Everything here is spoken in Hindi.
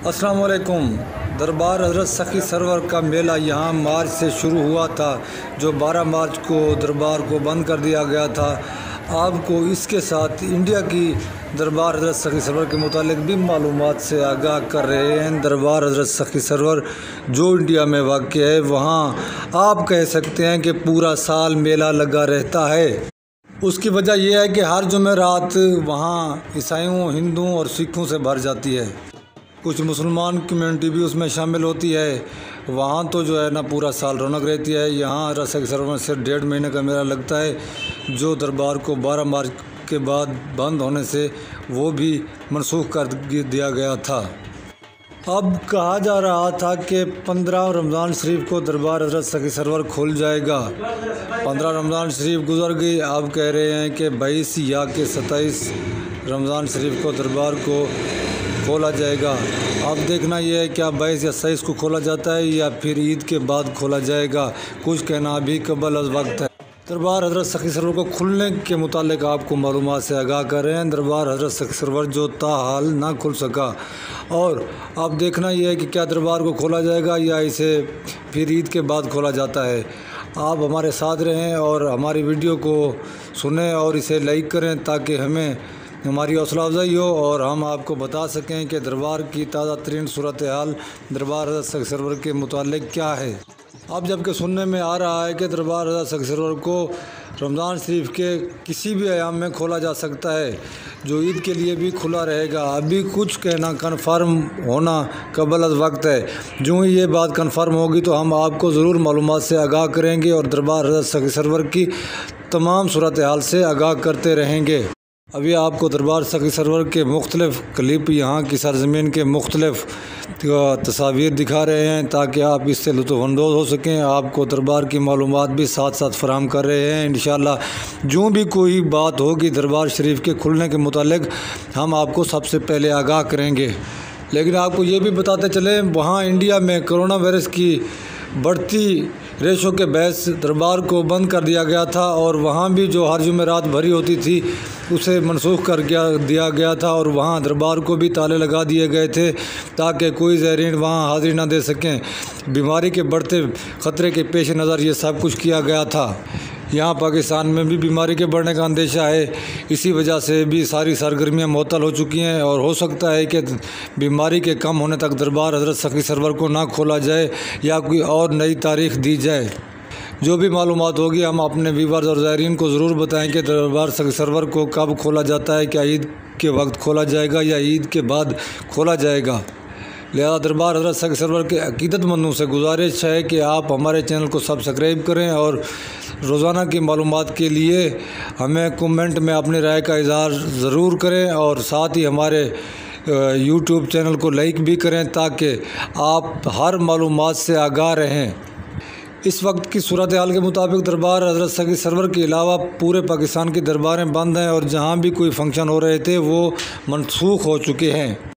अस्सलाम वालेकुम। दरबार हज़रत सखी सरवर का मेला यहाँ मार्च से शुरू हुआ था, जो 12 मार्च को दरबार को बंद कर दिया गया था। आपको इसके साथ इंडिया की दरबार हज़रत सखी सरवर के मुतालिक भी मालूमात से आगाह कर रहे हैं। दरबार हज़रत सखी सरवर जो इंडिया में वाक़ है, वहाँ आप कह सकते हैं कि पूरा साल मेला लगा रहता है। उसकी वजह यह है कि हर जुमेरात वहाँ ईसाइयों, हिंदुओं और सिखों से भर जाती है। कुछ मुसलमान कम्युनिटी भी उसमें शामिल होती है। वहाँ तो जो है ना पूरा साल रौनक रहती है। यहाँ हज़रत सखी सरवर में सिर्फ 1.5 महीने का मेला लगता है, जो दरबार को 12 मार्च के बाद बंद होने से वो भी मनसूख कर दिया गया था। अब कहा जा रहा था कि 15 रमज़ान शरीफ को दरबार हज़रत सखी सरवर खुल जाएगा। 15 रमज़ान शरीफ गुजर गई। अब कह रहे हैं कि 22 या कि 27 रमज़ान शरीफ को दरबार को खोला जाएगा। अब देखना यह है क्या 22 या 27 को खोला जाता है या फिर ईद के बाद खोला जाएगा। कुछ कहना अभी कबल अज़ वक्त है। दरबार हज़रत सखी सरवर को खुलने के मुतालिक आपको मालूमात से आगाह कर रहे हैं। दरबार हज़रत सखी सरवर जो ताहाल ना खुल सका, और अब देखना यह है कि क्या दरबार को खोला जाएगा या इसे फिर ईद के बाद खोला जाता है। आप हमारे साथ रहें और हमारी वीडियो को सुनें और इसे लाइक करें, ताकि हमें हमारी हौसला अफजाई हो और हम आपको बता सकें कि दरबार की ताज़ा तरीन सूरत हाल दरबार हज़रत सखी सरवर के मुतालिक क्या है। अब जबकि सुनने में आ रहा है कि दरबार हज़रत सखी सरवर को रमज़ान शरीफ के किसी भी अयाम में खोला जा सकता है, जो ईद के लिए भी खुला रहेगा। अभी कुछ कहना कन्फर्म होना कबल अज़ वक्त है। जो ही ये बात कन्फर्म होगी तो हम आपको ज़रूर मालूमात से आगाह करेंगे और दरबार हज़रत सखी सरवर की तमाम सूरत हाल से आगाह करते रहेंगे। अभी आपको दरबार सखी सरवर के मुख्तलिफ़ क्लिप, यहाँ की सरज़मीन के मुख्तलिफ़ तस्वीर दिखा रहे हैं, ताकि आप इससे लुत्फ़अंदोज़ हो सकें। आपको दरबार की मालूमात भी साथ साथ फराहम कर रहे हैं। इंशाअल्लाह जो भी कोई बात होगी दरबार शरीफ के खुलने के मुतालिक, हम आपको सबसे पहले आगाह करेंगे। लेकिन आपको ये भी बताते चलें, वहाँ इंडिया में कोरोना वायरस की बढ़ती रेशों के बहस दरबार को बंद कर दिया गया था, और वहाँ भी जो हर जुमेरात भरी होती थी उसे मनसूख कर दिया गया था, और वहाँ दरबार को भी ताले लगा दिए गए थे ताकि कोई ज़ायरीन वहाँ हाज़िरी ना दे सकें। बीमारी के बढ़ते ख़तरे के पेश नज़र ये सब कुछ किया गया था। यहाँ पाकिस्तान में भी बीमारी के बढ़ने का अंदेशा है। इसी वजह से भी सारी सरगर्मियाँ मुअत्तल हो चुकी हैं, और हो सकता है कि बीमारी के कम होने तक दरबार हज़रत सखी सरवर को ना खोला जाए या कोई और नई तारीख़ दी जाए। जो भी मालूमात होगी हम अपने व्यूअर्स और ज़ायरीन को ज़रूर बताएं कि दरबार सखी सरवर को कब खोला जाता है। क्या ईद के वक्त खोला जाएगा या ईद के बाद खोला जाएगा। लिहाजा दरबार हज़रत सखी सरवर के अक़ीदतमंदों से गुजारिश है कि आप हमारे चैनल को सब्सक्राइब करें, और रोज़ाना की मालूमात के लिए हमें कमेंट में अपनी राय का इज़हार ज़रूर करें, और साथ ही हमारे यूट्यूब चैनल को लाइक भी करें, ताकि आप हर मालूमात से आगाह रहें। इस वक्त की सूरत हाल के मुताबिक दरबार हज़रत सखी सरवर के अलावा पूरे पाकिस्तान की दरबारें बंद हैं, और जहाँ भी कोई फंक्शन हो रहे थे वो मनसूख हो चुके हैं।